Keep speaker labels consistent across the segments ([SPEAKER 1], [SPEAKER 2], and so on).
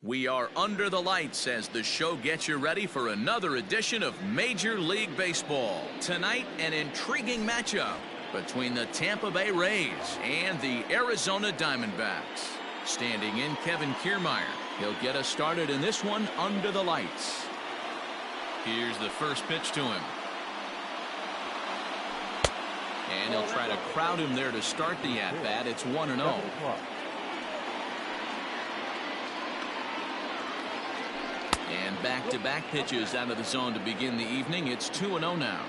[SPEAKER 1] We are under the lights as the show gets you ready for another edition of Major League Baseball. Tonight, an intriguing matchup between the Tampa Bay Rays and the Arizona Diamondbacks. Standing in, Kevin Kiermaier. He'll get us started in this one under the lights. Here's the first pitch to him. And he'll try to crowd him there to start the at-bat. It's 1-0. And back-to-back pitches out of the zone to begin the evening. It's 2-0 now.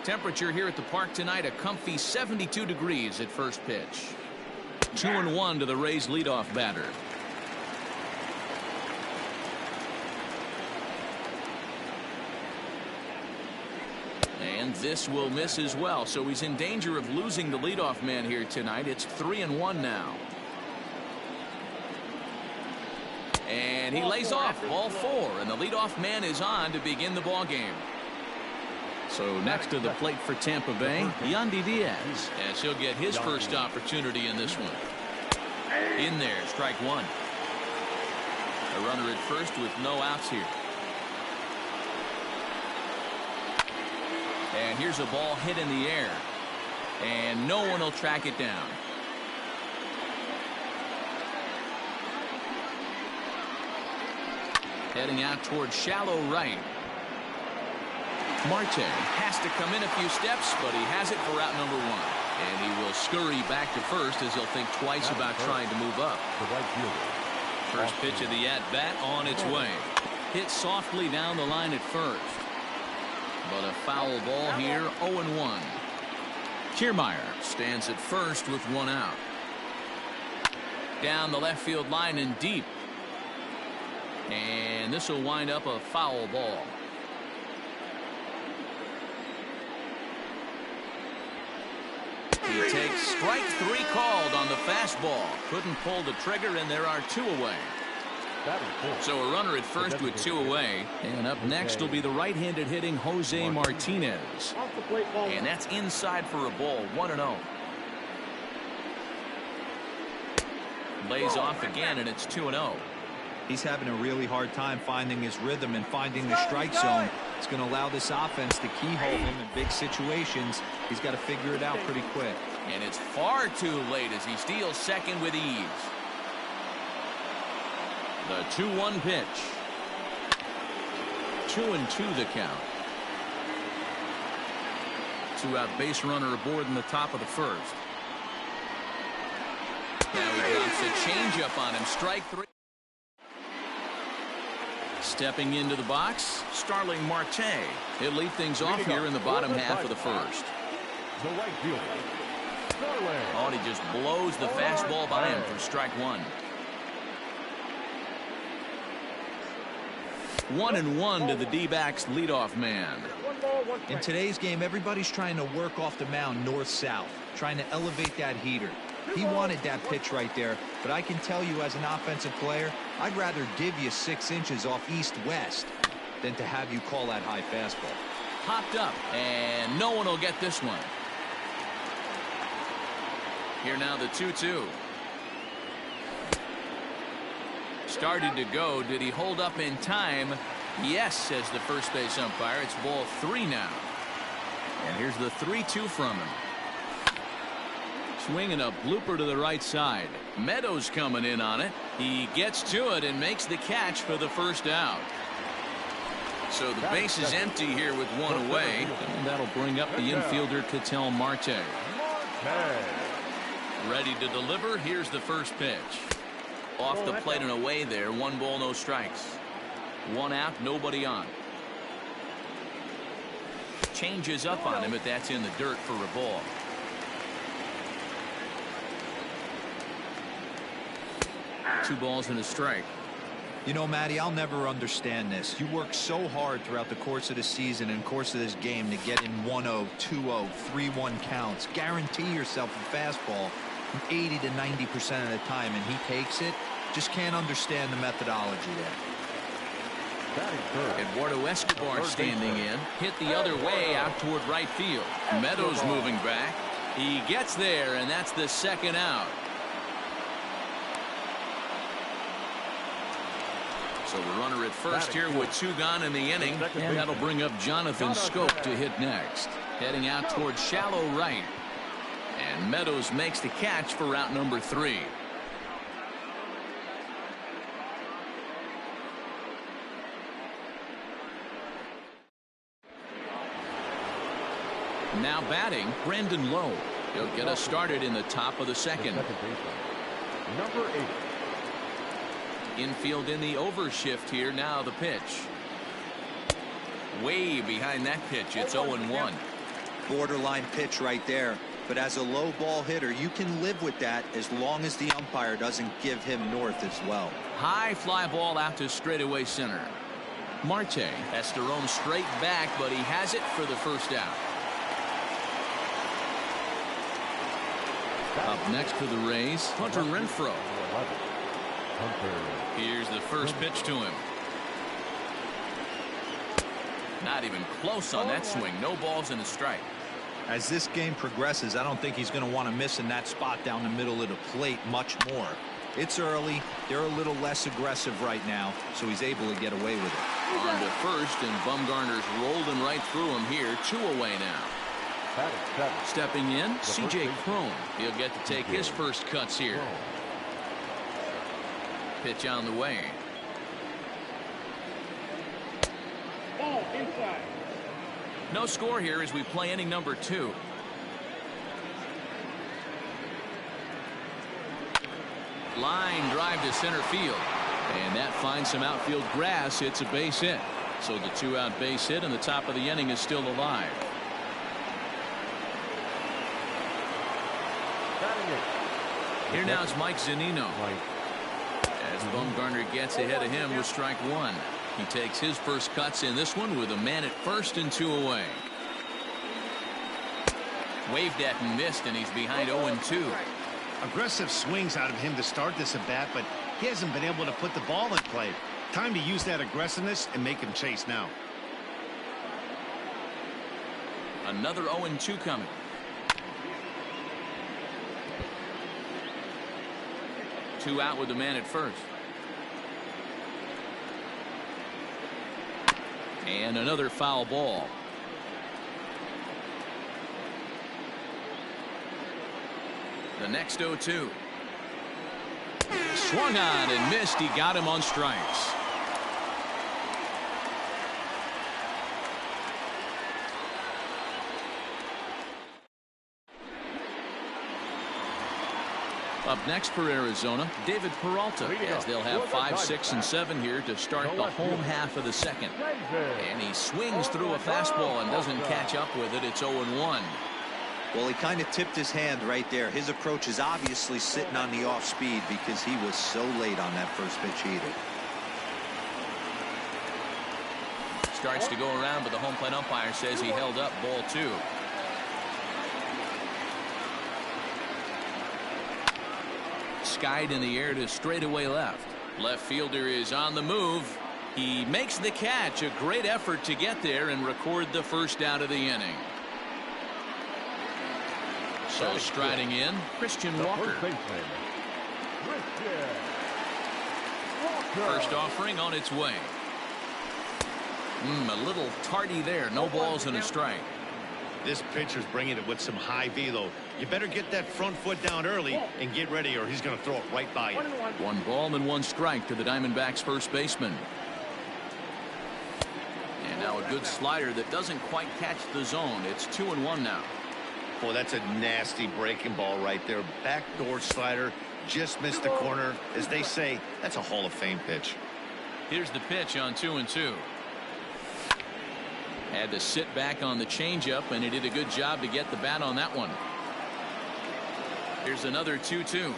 [SPEAKER 1] Temperature here at the park tonight, a comfy 72 degrees at first pitch. 2-1 to the Rays leadoff batter. And this will miss as well, so he's in danger of losing the leadoff man here tonight. It's 3-1 now. And he lays off ball 4, and the leadoff man is on to begin the ball game. So next to the plate for Tampa Bay, Yandy Diaz, as he'll get his first opportunity in this one. In there, strike one. A runner at first with no outs here. And here's a ball hit in the air, and no one will track it down. Heading out towards shallow right. Marte has to come in a few steps, but he has it for out number 1. And he will scurry back to first as he'll think twice about trying to move up. First pitch of the at-bat on its way. Hit softly down the line at first. But a foul ball here, 0-1. Kiermaier stands at first with 1 out. Down the left field line and deep. And this will wind up a foul ball. He takes strike 3 called on the fastball. Couldn't pull the trigger, and there are 2 away. So a runner at first with 2 away. And up next will be the right-handed hitting Jose Martinez. And that's inside for a ball, 1-0. Lays off again, and it's 2-0.
[SPEAKER 2] He's having a really hard time finding his rhythm and finding the strike zone. It's going to allow this offense to keyhole him in big situations. He's got to figure it out pretty quick.
[SPEAKER 1] And it's far too late as he steals second with ease. The 2-1 pitch. 2-2 the count. 2-out base runner aboard in the top of the first. Now he drops a changeup on him. Strike 3. Stepping into the box, Starling Marte. He'll lead things off here in the bottom half of the first. Oh, and he just blows the fastball by him for strike 1. 1-1 to the D-backs leadoff man.
[SPEAKER 2] In today's game, everybody's trying to work off the mound north-south, trying to elevate that heater. He wanted that pitch right there, but I can tell you as an offensive player, I'd rather give you 6 inches off east-west than to have you call that high fastball.
[SPEAKER 1] Popped up, and no one will get this one. Here now the 2-2. Started to go. Did he hold up in time? Yes, says the first base umpire. It's ball 3 now. And here's the 3-2 from him. Swinging a blooper to the right side. Meadows coming in on it. He gets to it and makes the catch for the first out. So the base is empty here with 1 away. And that'll bring up the infielder Ketel Marte. Ready to deliver. Here's the first pitch. Off the plate and away there. 1 ball, no strikes. 1 out, nobody on. Changes up on him, but that's in the dirt for a ball. Two balls and a strike.
[SPEAKER 2] You know, Matty, I'll never understand this. You work so hard throughout the course of the season and course of this game to get in 1-0, 2-0, 3-1 counts. Guarantee yourself a fastball 80 to 90% of the time, and he takes it. Just can't understand the methodology there.
[SPEAKER 1] Eduardo Escobar standing in. Hit the other way out toward right field. Meadows moving back. He gets there, and that's the 2nd out. So the runner at first here with 2 gone in the inning, and that'll bring up Jonathan Scope to hit next. Heading out towards shallow right. And Meadows makes the catch for route number 3. Now batting, Brandon Lowe. He'll get us started in the top of the second.
[SPEAKER 3] Number 8.
[SPEAKER 1] Infield in the overshift here. Now the pitch. Way behind that pitch. It's 0-1.
[SPEAKER 2] Borderline pitch right there. But as a low ball hitter, you can live with that as long as the umpire doesn't give him north as well.
[SPEAKER 1] High fly ball out to straightaway center. Marte has to roam straight back, but he has it for the first out. Up next for the Rays, Hunter Renfroe. Here's the first pitch to him. Not even close on that swing. No balls and a strike.
[SPEAKER 2] As this game progresses, I don't think he's going to want to miss in that spot down the middle of the plate much more. It's early. They're a little less aggressive right now, so he's able to get away with it.
[SPEAKER 1] On to first, and Bumgarner's rolling right through him here. 2 away now. Stepping in, C.J. Cron. He'll get to take his first cuts here. Pitch on the way.
[SPEAKER 3] Ball inside.
[SPEAKER 1] No score here as we play inning number 2. Line drive to center field. And that finds some outfield grass. It's a base hit. So the 2-out base hit in the top of the inning is still alive. Here now is Mike Zunino. As Bumgarner gets ahead of him with strike 1. He takes his first cuts in this one with a man at first and 2 away. Waved at and missed, and he's behind 0-2.
[SPEAKER 4] Aggressive swings out of him to start this at bat, but he hasn't been able to put the ball in play. Time to use that aggressiveness and make him chase now.
[SPEAKER 1] Another 0-2 coming. Two out with the man at first. And another foul ball. The next 0-2. Swung on and missed. He got him on strikes. Up next for Arizona, David Peralta, as they'll have 5, 6, and 7 here to start the home half of the second. And he swings through a fastball and doesn't catch up with it. It's 0-1.
[SPEAKER 2] Well, he kind of tipped his hand right there. His approach is obviously sitting on the off speed because he was so late on that first pitch he hit.
[SPEAKER 1] Starts to go around, but the home plate umpire says he held up ball 2. Skied in the air to straightaway left. Left fielder is on the move. He makes the catch. A great effort to get there and record the first out of the inning. So striding in, Christian Walker. First offering on its way. A little tardy there. No balls and a strike.
[SPEAKER 4] This pitcher's bringing it with some high velo. You better get that front foot down early and get ready, or he's going to throw it right by you.
[SPEAKER 1] 1 ball and 1 strike to the Diamondbacks first baseman. And now a good slider that doesn't quite catch the zone. It's 2-1 now.
[SPEAKER 4] Boy, that's a nasty breaking ball right there. Backdoor slider, just missed the corner. As they say, that's a Hall of Fame pitch.
[SPEAKER 1] Here's the pitch on 2-2. Had to sit back on the changeup, and he did a good job to get the bat on that one. Here's another 2-2.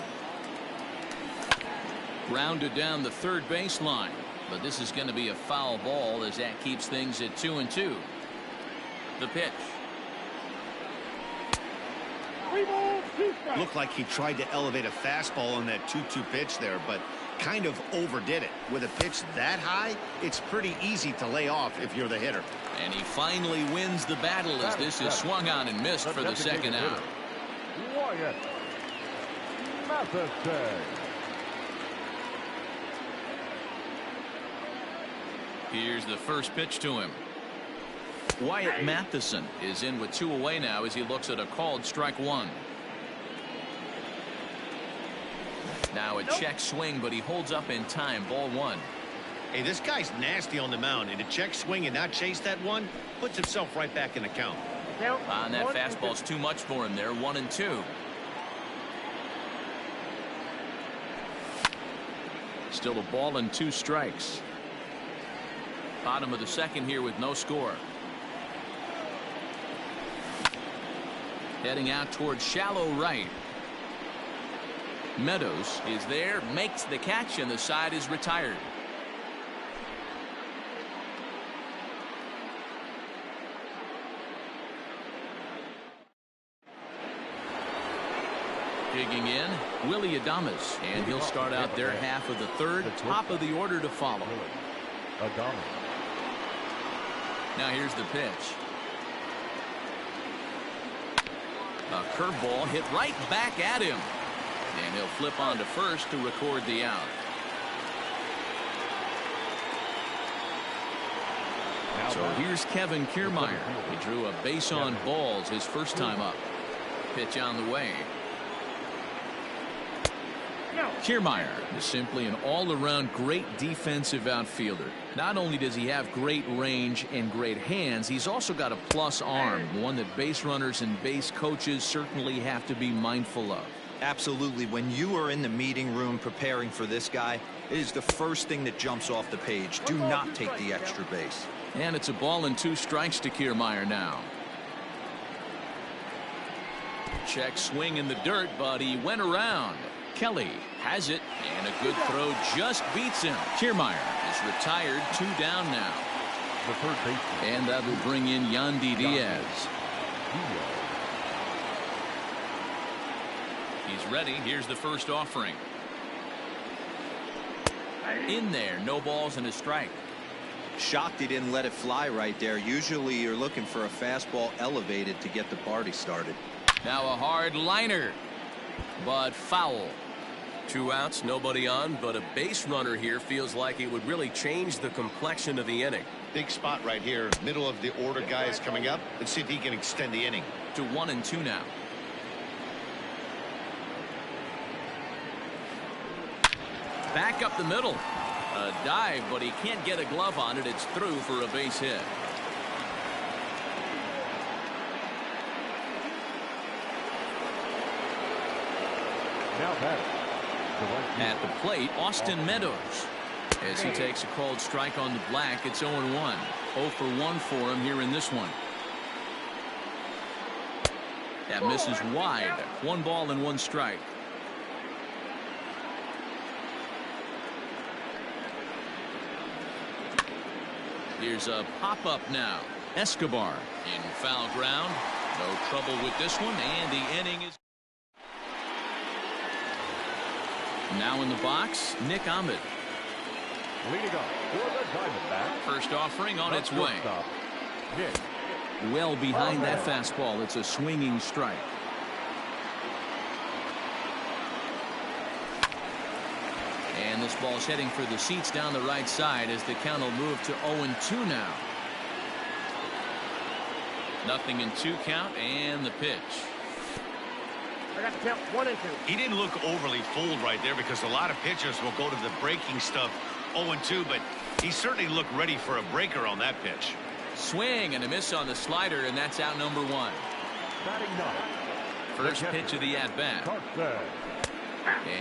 [SPEAKER 1] Grounded down the third baseline, but this is going to be a foul ball as that keeps things at 2-2. The pitch.
[SPEAKER 4] Looked like he tried to elevate a fastball on that 2-2 pitch there, but kind of overdid it. With a pitch that high, it's pretty easy to lay off if you're the hitter.
[SPEAKER 1] And he finally wins the battle as this is swung on and missed for the second out. Here's the first pitch to him. Wyatt Matheson is in with 2 away now as he looks at a called strike 1. Now a check swing, but he holds up in time. Ball 1.
[SPEAKER 4] Hey, this guy's nasty on the mound, and to check swing and not chase that one puts himself right back in the count.
[SPEAKER 1] And that fastball's too much for him there. 1-2. Still a ball and 2 strikes. Bottom of the second here with no score. Heading out towards shallow right. Meadows is there, makes the catch, and the side is retired. Digging in, Willie Adames, and he'll start out their half of the third. Top of the order to follow. Now here's the pitch. A curveball hit right back at him. And he'll flip on to first to record the out. So here's Kevin Kiermaier. He drew a base on balls his first time up. Pitch on the way. Kiermaier is simply an all-around great defensive outfielder. Not only does he have great range and great hands, he's also got a plus arm, one that base runners and base coaches certainly have to be mindful of.
[SPEAKER 2] Absolutely. When you are in the meeting room preparing for this guy, it is the first thing that jumps off the page. Do not take the extra base.
[SPEAKER 1] And it's a ball and 2 strikes to Kiermaier now. Check swing in the dirt, but he went around. Kelly has it, and a good throw just beats him. Kiermaier is retired, 2 down now.
[SPEAKER 3] The third baseman.
[SPEAKER 1] And that will bring in Yandy Diaz. He's ready. Here's the first offering. In there, no balls and a strike.
[SPEAKER 2] Shocked he didn't let it fly right there. Usually you're looking for a fastball elevated to get the party started.
[SPEAKER 1] Now a hard liner, but foul.
[SPEAKER 5] 2 outs, nobody on, but a base runner here feels like it would really change the complexion of the inning.
[SPEAKER 4] Big spot right here. Middle of the order guy is coming up. Let's see if he can extend the inning.
[SPEAKER 1] To 1-2 now. Back up the middle. A dive, but he can't get a glove on it. It's through for a base hit.
[SPEAKER 3] Now batting.
[SPEAKER 1] At the plate, Austin Meadows. As he takes a called strike on the black, it's 0-1. 0 for 1 for him here in this one. That misses wide. 1 ball and 1 strike. Here's a pop-up now. Escobar in foul ground. No trouble with this one, and the inning is... Now in the box, Nick Ahmed.
[SPEAKER 3] Leading up for the Diamondbacks.
[SPEAKER 1] First offering on its way.
[SPEAKER 3] Nick.
[SPEAKER 1] Well behind that fastball. It's a swinging strike. And this ball's heading for the seats down the right side as the count will move to 0-2 now. 0-2 count, and the pitch.
[SPEAKER 3] I got the count 1-2.
[SPEAKER 4] He didn't look overly fooled right there because a lot of pitchers will go to the breaking stuff 0-2, but he certainly looked ready for a breaker on that pitch.
[SPEAKER 1] Swing and a miss on the slider, and that's out number 1.
[SPEAKER 3] Batting 9.
[SPEAKER 1] First pitch of the at-bat.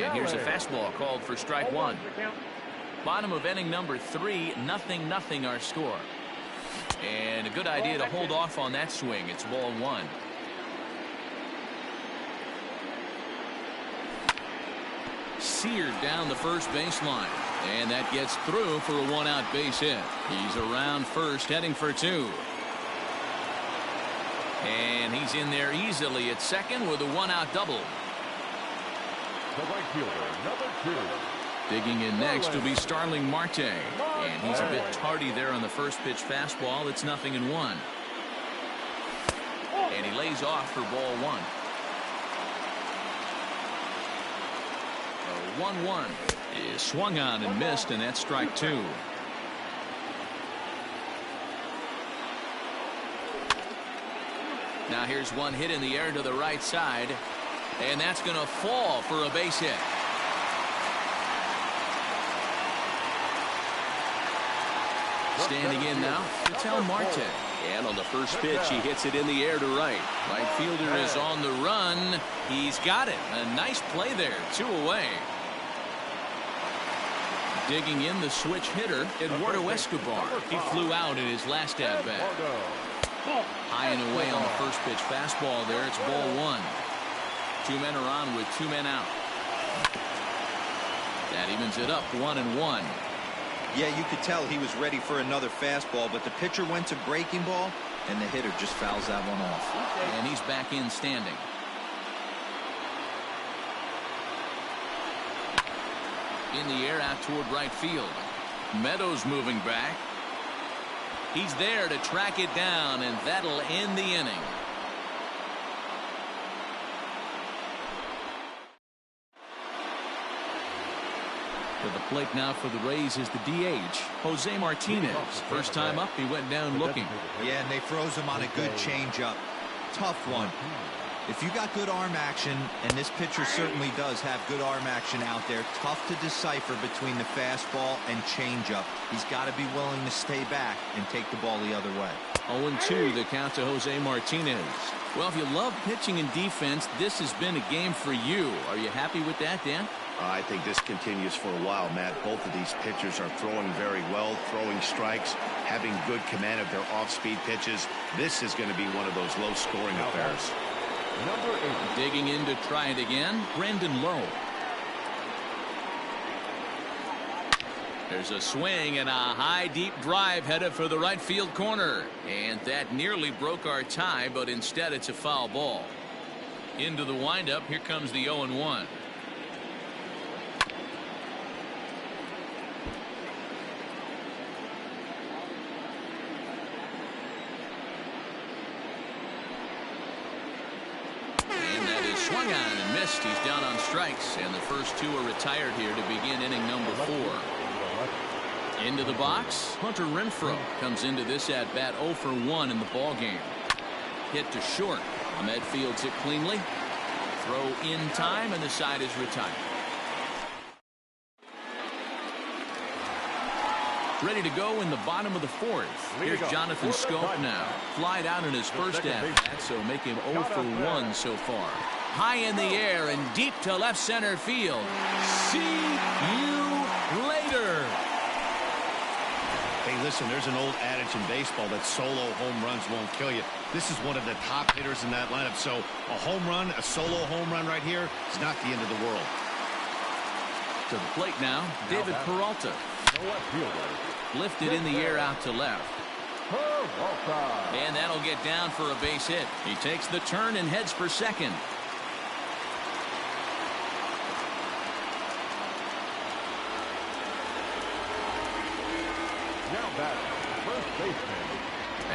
[SPEAKER 1] And here's a fastball called for strike 1. Bottom of inning number 3, 0-0 our score. And a good idea to hold off on that swing. It's ball 1. Seared down the first baseline, and that gets through for a 1-out base hit. He's around first, heading for 2. And he's in there easily at second with a 1-out double.
[SPEAKER 3] The right fielder, number 2.
[SPEAKER 1] Digging in next will be Starling Marte, and he's a bit tardy there on the first pitch fastball. It's 0-1. And he lays off for ball 1. 1-1 is swung on and missed, and that's strike 2. Now here's one hit in the air to the right side, and that's going to fall for a base hit. Standing in now, Ketel Marte.
[SPEAKER 5] And on the first pitch, he hits it in the air to right.
[SPEAKER 1] Right fielder is on the run. He's got it. A nice play there. 2 away. Digging in the switch hitter, Eduardo Escobar. He flew out in his last at-bat. High and away on the first pitch fastball there. It's ball 1. 2 men are on with 2 men out. That evens it up 1-1.
[SPEAKER 2] Yeah, you could tell he was ready for another fastball, but the pitcher went to breaking ball, and the hitter just fouls that one off.
[SPEAKER 1] And he's back in standing. In the air out toward right field. Meadows moving back. He's there to track it down, and that'll end the inning. To the plate now for the Rays is the DH, Jose Martinez. First time up, he went down looking.
[SPEAKER 2] Yeah, and they froze him on a good changeup. Tough one. If you got good arm action, and this pitcher certainly does have good arm action out there, tough to decipher between the fastball and changeup. He's got to be willing to stay back and take the ball the other way.
[SPEAKER 1] 0-2 the count to Jose Martinez. Well, if you love pitching and defense, this has been a game for you. Are you happy with that, Dan?
[SPEAKER 4] I think this continues for a while, Matt. Both of these pitchers are throwing very well, throwing strikes, having good command of their off-speed pitches. This is going to be one of those low-scoring affairs.
[SPEAKER 3] Number 8.
[SPEAKER 1] Digging in to try it again, Brandon Lowe. There's a swing and a high deep drive headed for the right field corner, and that nearly broke our tie, but instead it's a foul ball. Into the windup, here comes the 0-1. Swung on and missed. He's down on strikes, and the first 2 are retired here to begin inning number 4. Into the box, Hunter Renfroe comes into this at bat 0 for 1 in the ball game. Hit to short. Ahmed fields it cleanly. Throw in time, and the side is retired. Ready to go in the bottom of the 4th. Here's Jonathan Scope now. Flied out in his first at-bat, so make him 0 for 1 so far. High in the air and deep to left center field. See you later.
[SPEAKER 4] Hey, listen, there's an old adage in baseball that solo home runs won't kill you. This is one of the top hitters in that lineup, so a home run, a solo home run right here is not the end of the world.
[SPEAKER 1] To the plate now, David Peralta. Lifted in the air out to left. And that'll get down for a base hit. He takes the turn and heads for second.
[SPEAKER 3] Now batting, first baseman.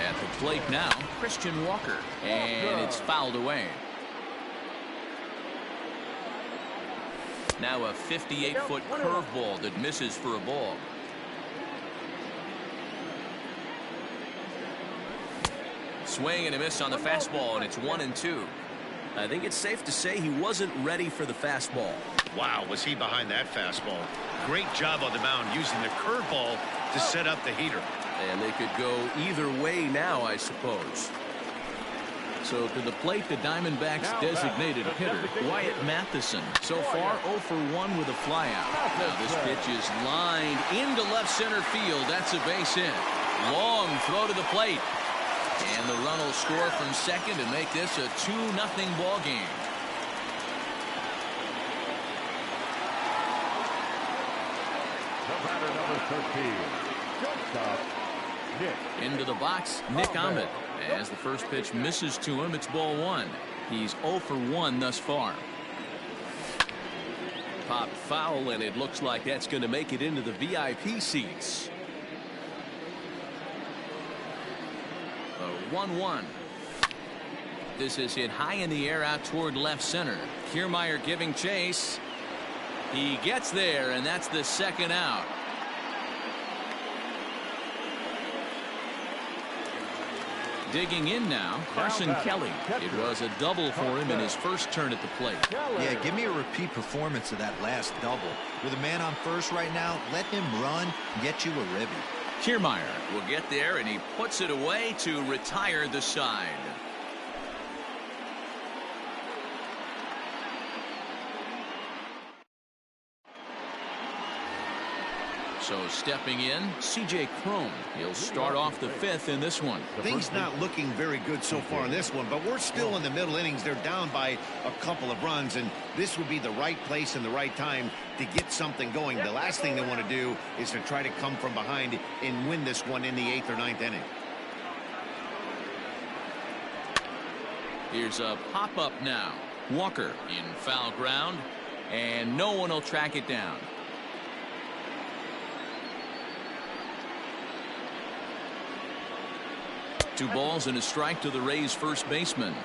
[SPEAKER 1] At the plate now, Christian Walker. And it's fouled away. Now a 58-foot curveball that misses for a ball. Swing and a miss on the fastball, and it's 1-2.
[SPEAKER 5] I think it's safe to say he wasn't ready for the fastball.
[SPEAKER 4] Wow, was he behind that fastball. Great job on the mound using the curveball to set up the heater.
[SPEAKER 5] And they could go either way now, I suppose.
[SPEAKER 1] So to the plate, the Diamondbacks designated hitter, Wyatt Matheson. So far, 0 for 1 with a flyout. Now this pitch is lined into left center field. That's a base hit. Long throw to the plate. And the run will score from second and make this a 2-0 ball game.
[SPEAKER 3] The batter, number 13. Shortstop, Nick.
[SPEAKER 1] Into the box, Nick Ahmed. As the first pitch misses to him, it's ball 1. He's 0 for 1 thus far.
[SPEAKER 5] Pop foul, and it looks like that's going to make it into the VIP seats.
[SPEAKER 1] 1-1. This is hit high in the air out toward left center. Kiermaier giving chase. He gets there, and that's the second out. Digging in now, Carson Kelly. It was a double for him in his first turn at the plate.
[SPEAKER 2] Yeah, give me a repeat performance of that last double. With a man on first right now, let him run and get you a ribby.
[SPEAKER 1] Kiermaier will get there, and he puts it away to retire the side. So stepping in, C.J. Cron. He'll start off the fifth in this one.
[SPEAKER 4] Things not looking very good so far in this one, but we're still in the middle innings. They're down by a couple of runs, and this would be the right place and the right time to get something going. The last thing they want to do is to try to come from behind and win this one in the 8th or 9th inning.
[SPEAKER 1] Here's a pop-up now. Walker in foul ground, and no one will track it down. Two balls and a strike to the Rays first baseman.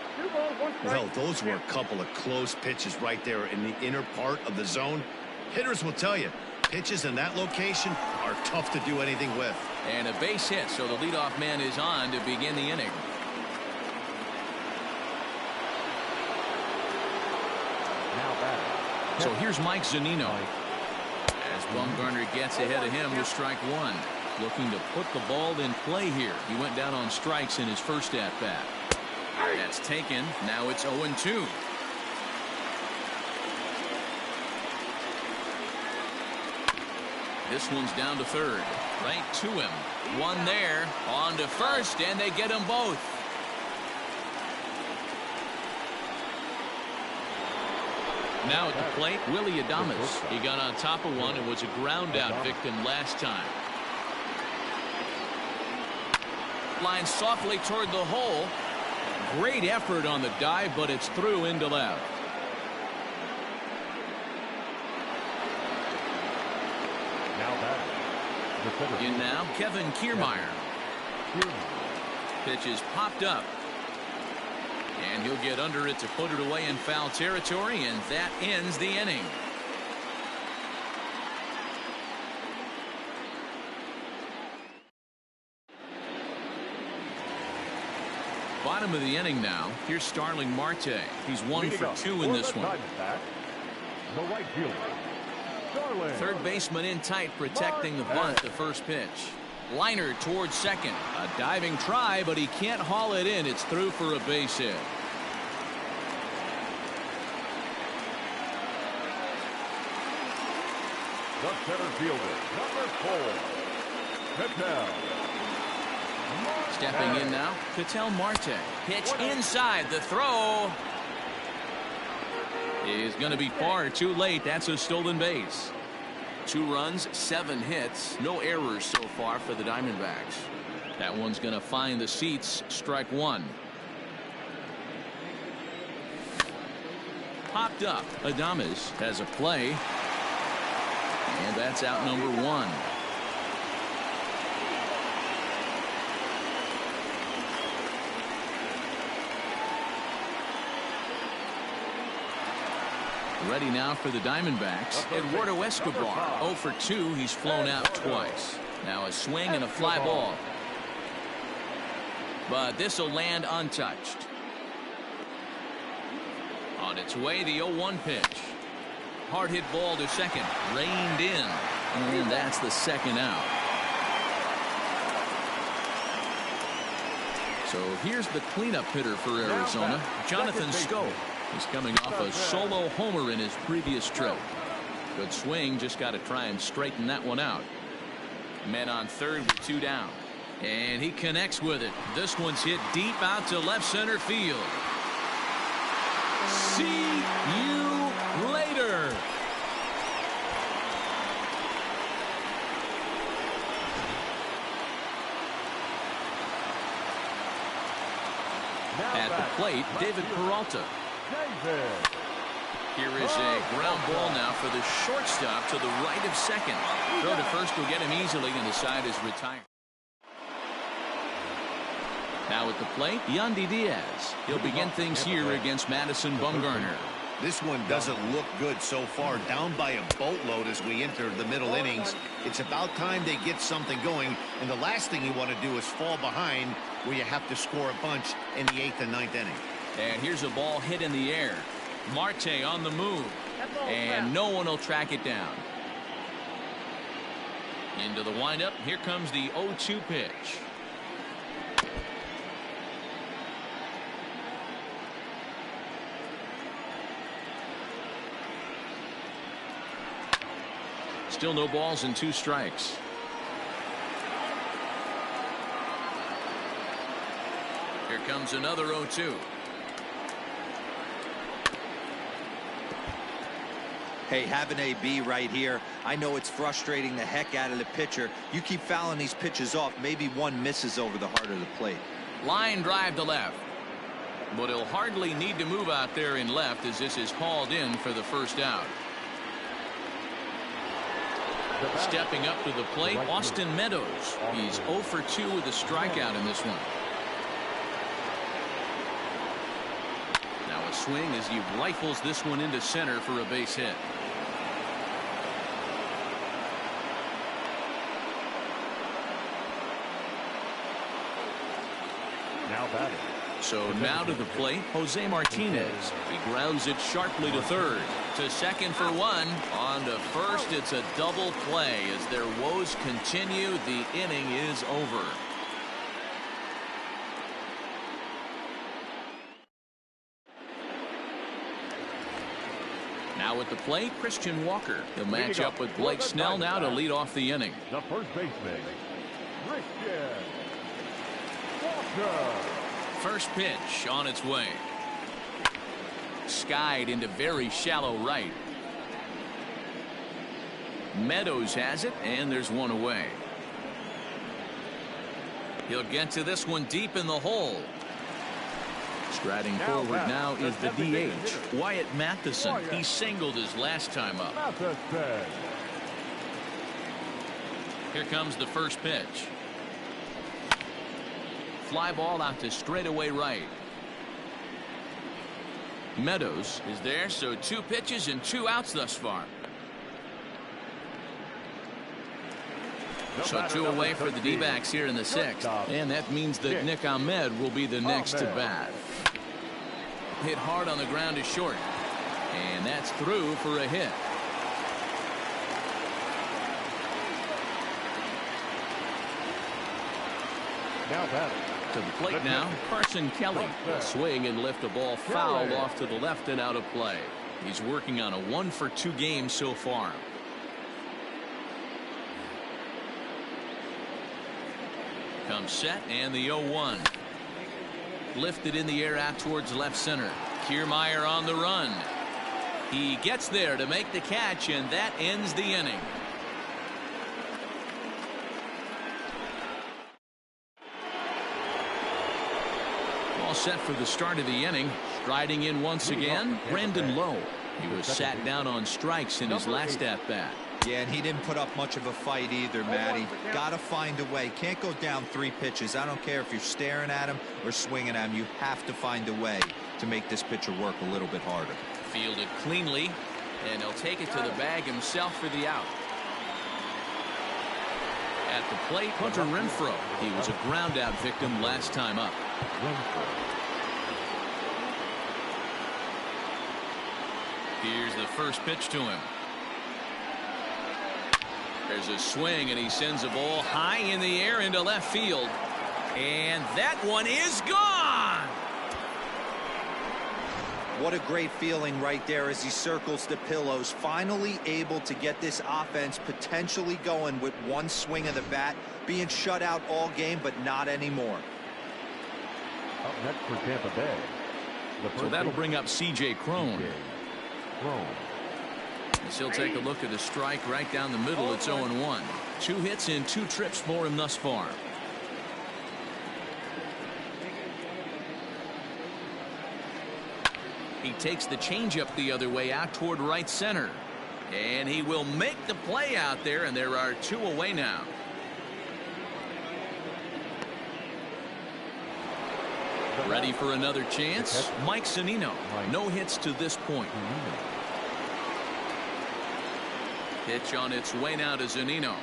[SPEAKER 4] Well, those were a couple of close pitches right there in the inner part of the zone. Hitters will tell you, pitches in that location are tough to do anything with.
[SPEAKER 1] And a base hit, so the leadoff man is on to begin the inning. So here's Mike Zunino. As Bumgarner gets ahead of him with strike one. Looking to put the ball in play here. He went down on strikes in his first at-bat. That's taken. Now it's 0-2. This one's down to third. Right to him. One there. On to first, and they get them both. Now at the plate, Willie Adames. He got on top of one and was a ground-out victim last time. Line softly toward the hole. Great effort on the dive, but it's through into left. In now, Kevin Kiermaier. Pitch is popped up. And he'll get under it to put it away in foul territory, and that ends the inning. Bottom of the inning now. Here's Starling Marte. He's 1 for 2 in this one.
[SPEAKER 3] The right fielder, Starling.
[SPEAKER 1] Third baseman in tight, protecting the bunt. The first pitch. Liner towards second. A diving try, but he can't haul it in. It's through for a base hit.
[SPEAKER 3] The center fielder, number 4, Ketel.
[SPEAKER 1] Stepping in now, Ketel Marte. Pitch inside. The throw is going to be far too late. That's a stolen base. 2 runs, 7 hits. No errors so far for the Diamondbacks. That one's going to find the seats. Strike one. Popped up. Adames has a play. And that's out number 1. Ready now for the Diamondbacks. Eduardo Escobar 0 for 2. He's flown out twice. Now a swing and a fly ball. But this will land untouched. On its way, the 0-1 pitch. Hard hit ball to second. Reined in. And that's the second out. So here's the cleanup hitter for Arizona, Jonathan Schoop. He's coming off a solo homer in his previous trip. Good swing, just got to try and straighten that one out. Men on third with 2 down. And he connects with it. This one's hit deep out to left center field. See you later. At the plate, David Peralta. Here is a ground ball now for the shortstop to the right of second. Throw to first will get him easily, and the side is retired. Now at the plate, Yandy Diaz. He'll begin things here against Madison Bumgarner.
[SPEAKER 4] This one doesn't look good so far. Down by a boatload as we enter the middle innings. It's about time they get something going. And the last thing you want to do is fall behind where you have to score a bunch in the 8th and 9th inning.
[SPEAKER 1] And here's a ball hit in the air. Marte on the move. And no one will track it down. Into the windup. Here comes the 0-2 pitch. Still no balls and 2 strikes. Here comes another 0-2.
[SPEAKER 2] Hey, have an AB right here. I know it's frustrating the heck out of the pitcher. You keep fouling these pitches off, maybe one misses over the heart of the plate.
[SPEAKER 1] Line drive to left. But he'll hardly need to move out there in left as this is hauled in for the first out. Stepping up to the plate, Austin Meadows. He's 0 for 2 with a strikeout in this one. Now a swing as he rifles this one into center for a base hit.
[SPEAKER 3] Now batting.
[SPEAKER 1] So now to the plate, Jose Martinez. He grounds it sharply to third. To second for 1. On to first, it's a double play. As their woes continue, the inning is over. Now at the plate, Christian Walker. He'll match up with Blake Snell now to lead off the inning.
[SPEAKER 3] The first baseman, Christian Walker.
[SPEAKER 1] First pitch on its way. Skied into very shallow right. Meadows has it, and there's one away. He'll get to this one deep in the hole. Striding forward now is the DH, Wyatt Matheson. He singled his last time up. Here comes the first pitch. Fly ball out to straightaway right. Meadows is there, so 2 pitches and 2 outs thus far. So 2 away for the D-backs here in the 6th. And that means that Nick Ahmed will be the next to bat. Hit hard on the ground to short. And that's through for a hit.
[SPEAKER 3] Now batting.
[SPEAKER 1] To the plate now, Carson Kelly will swing and lift a ball foul off to the left and out of play. He's working on a 1 for 2 game so far. Comes set and the 0-1. Lifted in the air out towards left center. Kiermaier on the run. He gets there to make the catch, and that ends the inning. All set for the start of the inning. Striding in once again, Brandon Lowe. He was sat down on strikes in his last at-bat.
[SPEAKER 2] Yeah, and he didn't put up much of a fight either, Matty. Got to find a way. Can't go down 3 pitches. I don't care if you're staring at him or swinging at him. You have to find a way to make this pitcher work a little bit harder.
[SPEAKER 1] Fielded cleanly, and he'll take it to the bag himself for the out. At the plate, Hunter Renfroe. He was a ground-out victim last time up. Here's the first pitch to him. There's a swing, and he sends a ball high in the air into left field. And that one is gone!
[SPEAKER 2] What a great feeling right there as he circles the pillows. Finally able to get this offense potentially going with 1 swing of the bat. Being shut out all game, but not anymore.
[SPEAKER 3] Up next for Tampa Bay.
[SPEAKER 1] So that'll bring up C.J. Cron. As he'll take a look at the strike right down the middle. It's 0-1. 2 hits and 2 trips for him thus far. He takes the changeup the other way out toward right center. And he will make the play out there, and there are 2 away now. Ready for another chance? Mike Zunino. No hits to this point. Pitch on its way now to Zunino.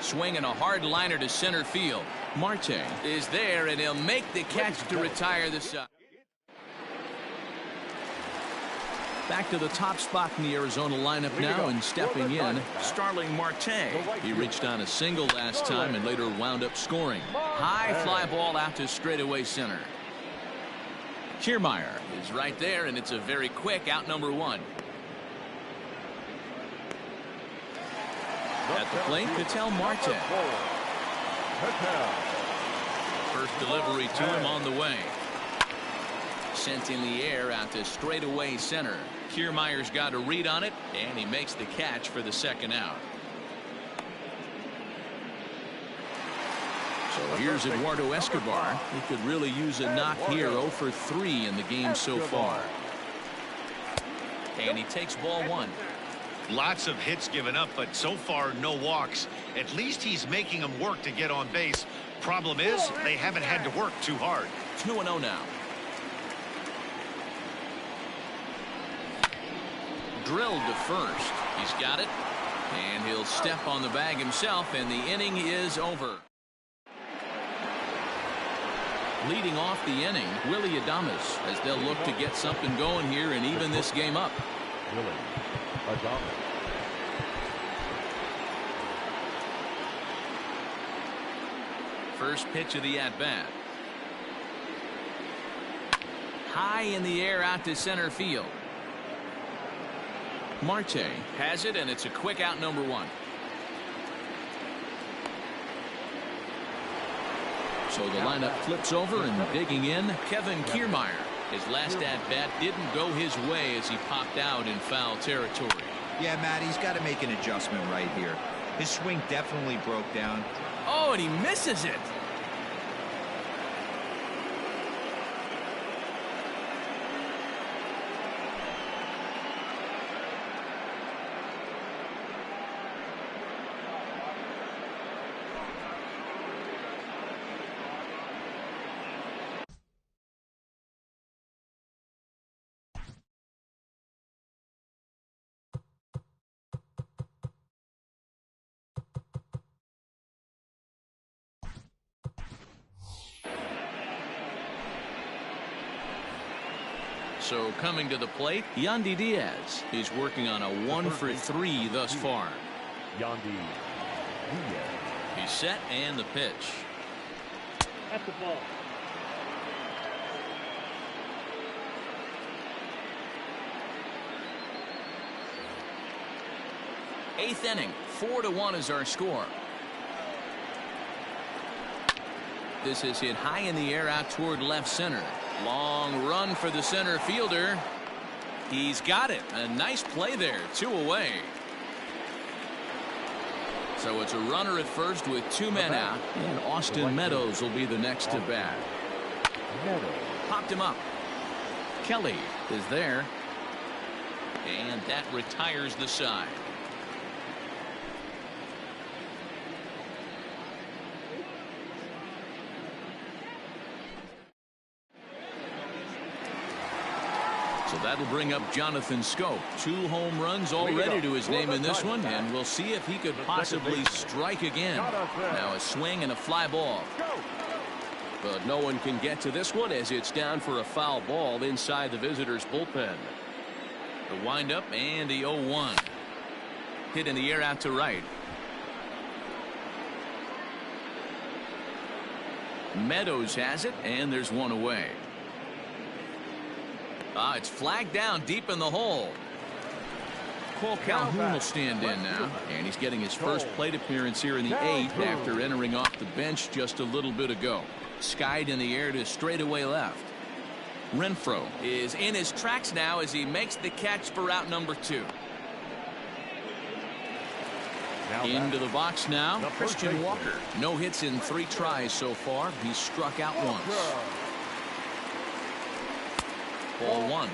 [SPEAKER 1] Swinging a hard liner to center field. Marte is there, and he'll make the catch to retire the side. Back to the top spot in the Arizona lineup now, and stepping in, Starling Marte. He reached on a single last time and later wound up scoring. High fly ball out to straightaway center. Kiermaier is right there, and it's a very quick out number one. At the plate, Ketel Marte. First delivery to him on the way. Sent in the air out to straightaway center. Kiermaier's got a read on it, and he makes the catch for the second out. So here's Eduardo Escobar. He could really use a knock here. 0 for 3 in the game so far. And he takes ball one.
[SPEAKER 4] Lots of hits given up, but so far no walks. At least he's making them work to get on base. Problem is, they haven't had to work too hard.
[SPEAKER 1] 2-0 now. Drilled to first. He's got it, and he'll step on the bag himself, and the inning is over. Leading off the inning, Willy Adames, as they'll look to get something going here and even this game up. First pitch of the at-bat. High in the air out to center field. Marte has it, and it's a quick out number one. So the lineup flips over, and digging in, Kevin Kiermaier. His last at-bat didn't go his way as he popped out in foul territory.
[SPEAKER 2] Yeah, Matt, he's got to make an adjustment right here. His swing definitely broke down.
[SPEAKER 1] Oh, and he misses it. So coming to the plate, Yandy Diaz. He's working on a 1 for 3 thus far.
[SPEAKER 3] Yandy Diaz.
[SPEAKER 1] He's set, and the pitch.
[SPEAKER 6] At the ball.
[SPEAKER 1] Eighth inning, 4-1 is our score. This is hit high in the air out toward left center. Long run for the center fielder. He's got it. A nice play there. 2 away. So it's a runner at first with 2 men out. And Austin Meadows will be the next to bat. Popped him up. Kelly is there. And that retires the side. So that'll bring up Jonathan Schoop. 2 home runs already to his name in this one, and we'll see if he could possibly strike again. Now a swing and a fly ball.
[SPEAKER 5] But no one can get to this one as it's down for a foul ball inside the visitors' bullpen.
[SPEAKER 1] The windup and the 0-1. Hit in the air out to right. Meadows has it, and there's 1 away. It's flagged down deep in the hole. Cole Calhoun will stand in now, and he's getting his first plate appearance here in the 8th after entering off the bench just a little bit ago. Skied in the air to straightaway left. Renfroe is in his tracks now as he makes the catch for out number 2. Into the box now, Christian Walker. No hits in 3 tries so far. He's struck out once. Ball 1.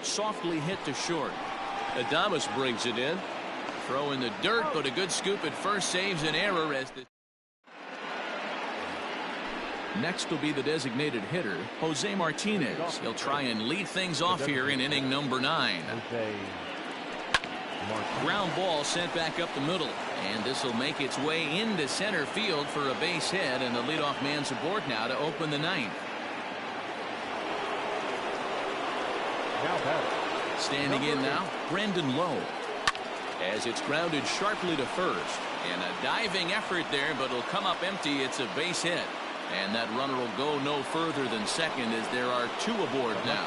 [SPEAKER 1] Softly hit to short.
[SPEAKER 5] Adames brings it in.
[SPEAKER 1] Throw in the dirt, but a good scoop at first saves an error as the next will be the designated hitter, Jose Martinez. He'll try and lead things off here in inning number 9. Ground ball sent back up the middle, and this will make its way into center field for a base hit, and the leadoff man's aboard now to open the 9th. Standing in now, Brandon Lowe. As it's grounded sharply to first, and a diving effort there, but it'll come up empty. It's a base hit, and that runner will go no further than second as there are 2 aboard now.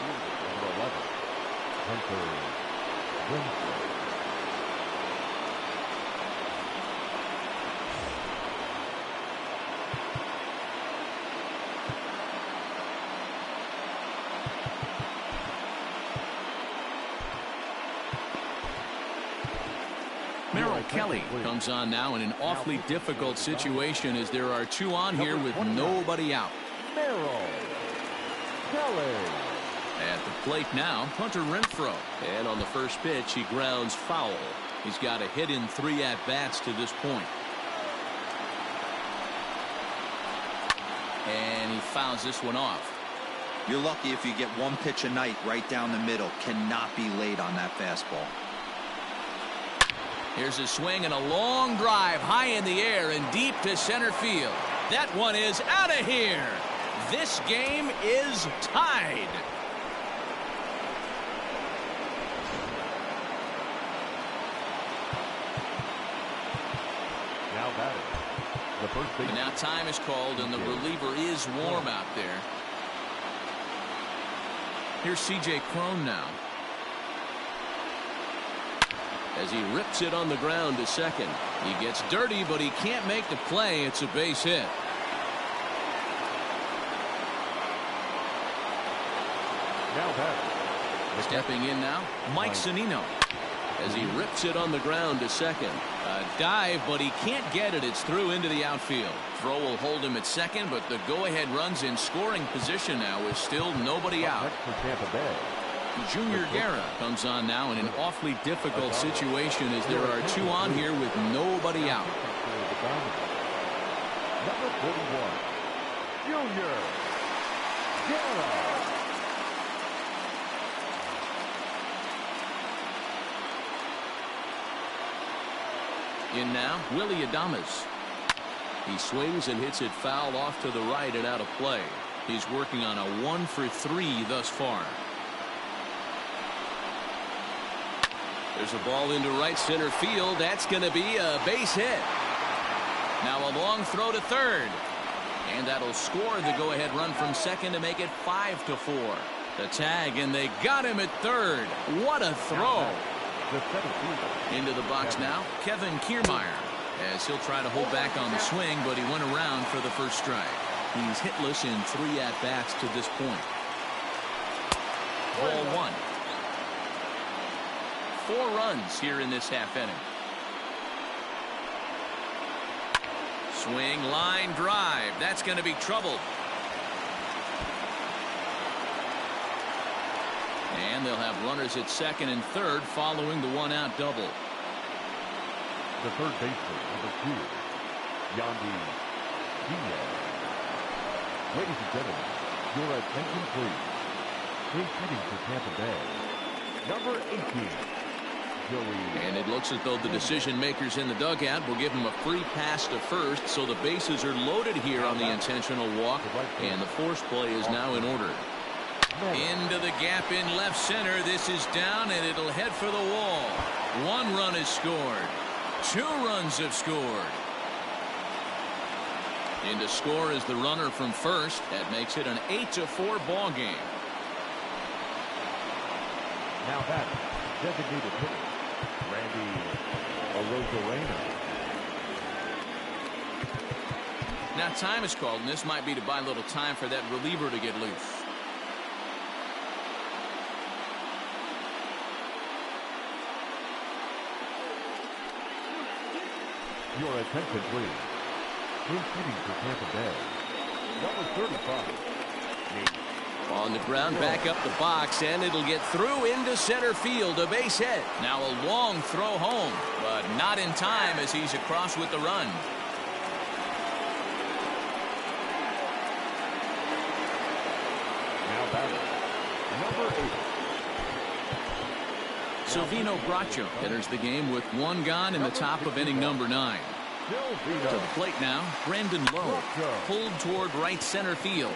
[SPEAKER 1] Kelly comes on now in an awfully difficult situation as there are 2 on here with nobody out. At the plate now, Hunter Renfroe. And on the first pitch, he grounds foul. He's got a hit in 3 at-bats to this point. And he fouls this one off.
[SPEAKER 2] You're lucky if you get 1 pitch a night right down the middle. Cannot be late on that fastball.
[SPEAKER 1] Here's a swing and a long drive high in the air and deep to center field. That one is out of here. This game is tied.
[SPEAKER 3] Now batting. The first base.
[SPEAKER 1] Now time is called and the reliever is warm out there. Here's C.J. Cron now. As he rips it on the ground to second. He gets dirty, but he can't make the play. It's a base hit.
[SPEAKER 3] Now batting.
[SPEAKER 1] Stepping in now, Mike Zunino. As he rips it on the ground to second. A dive, but he can't get it. It's through into the outfield. Throw will hold him at second, but the go-ahead run's in scoring position now with still nobody out.
[SPEAKER 3] Next for Tampa Bay.
[SPEAKER 1] Junior Guerra comes on now in an awfully difficult situation as there are 2 on here with nobody out.
[SPEAKER 3] Number 41, Junior Guerra.
[SPEAKER 1] In now, Willie Adames. He swings and hits it foul off to the right and out of play. He's working on a 1 for 3 thus far. There's a ball into right center field. That's going to be a base hit. Now a long throw to third. And that'll score the go-ahead run from second to make it 5-4. The tag, and they got him at third. What a throw. Into the box now, Kevin Kiermaier. As he'll try to hold back on the swing, but he went around for the first strike. He's hitless in 3 at-bats to this point. Ball 1. 4 runs here in this half inning. Swing, line drive. That's going to be trouble. And they'll have runners at second and third following the 1-out double.
[SPEAKER 3] The third baseman, number 2, Yandy Diaz. Ladies and gentlemen, your attention please. Clean hitting for Tampa Bay. Number 18.
[SPEAKER 1] And it looks as though the decision makers in the dugout will give him a free pass to first, so the bases are loaded here on the intentional walk, and the force play is now in order. Into the gap in left center. This is down, and it'll head for the wall. 1 run is scored. 2 runs have scored. In to score is the runner from first. That makes it an 8-4 ball game.
[SPEAKER 3] Now that designated hitter, Randy Arozarena.
[SPEAKER 1] Now time is called, and this might be to buy a little time for that reliever to get loose.
[SPEAKER 3] Your attention, please. Clean hitting for Tampa Bay. Number 35, Nate
[SPEAKER 5] On the ground, back up the box, and it'll get through into center field, a base hit.
[SPEAKER 1] Now a long throw home, but not in time as he's across with the run.
[SPEAKER 3] Now batting, number 8.
[SPEAKER 1] Silvino Bracho enters the game with one gone in the top of inning number 9. To the plate now, Brandon Lowe, pulled toward right center field.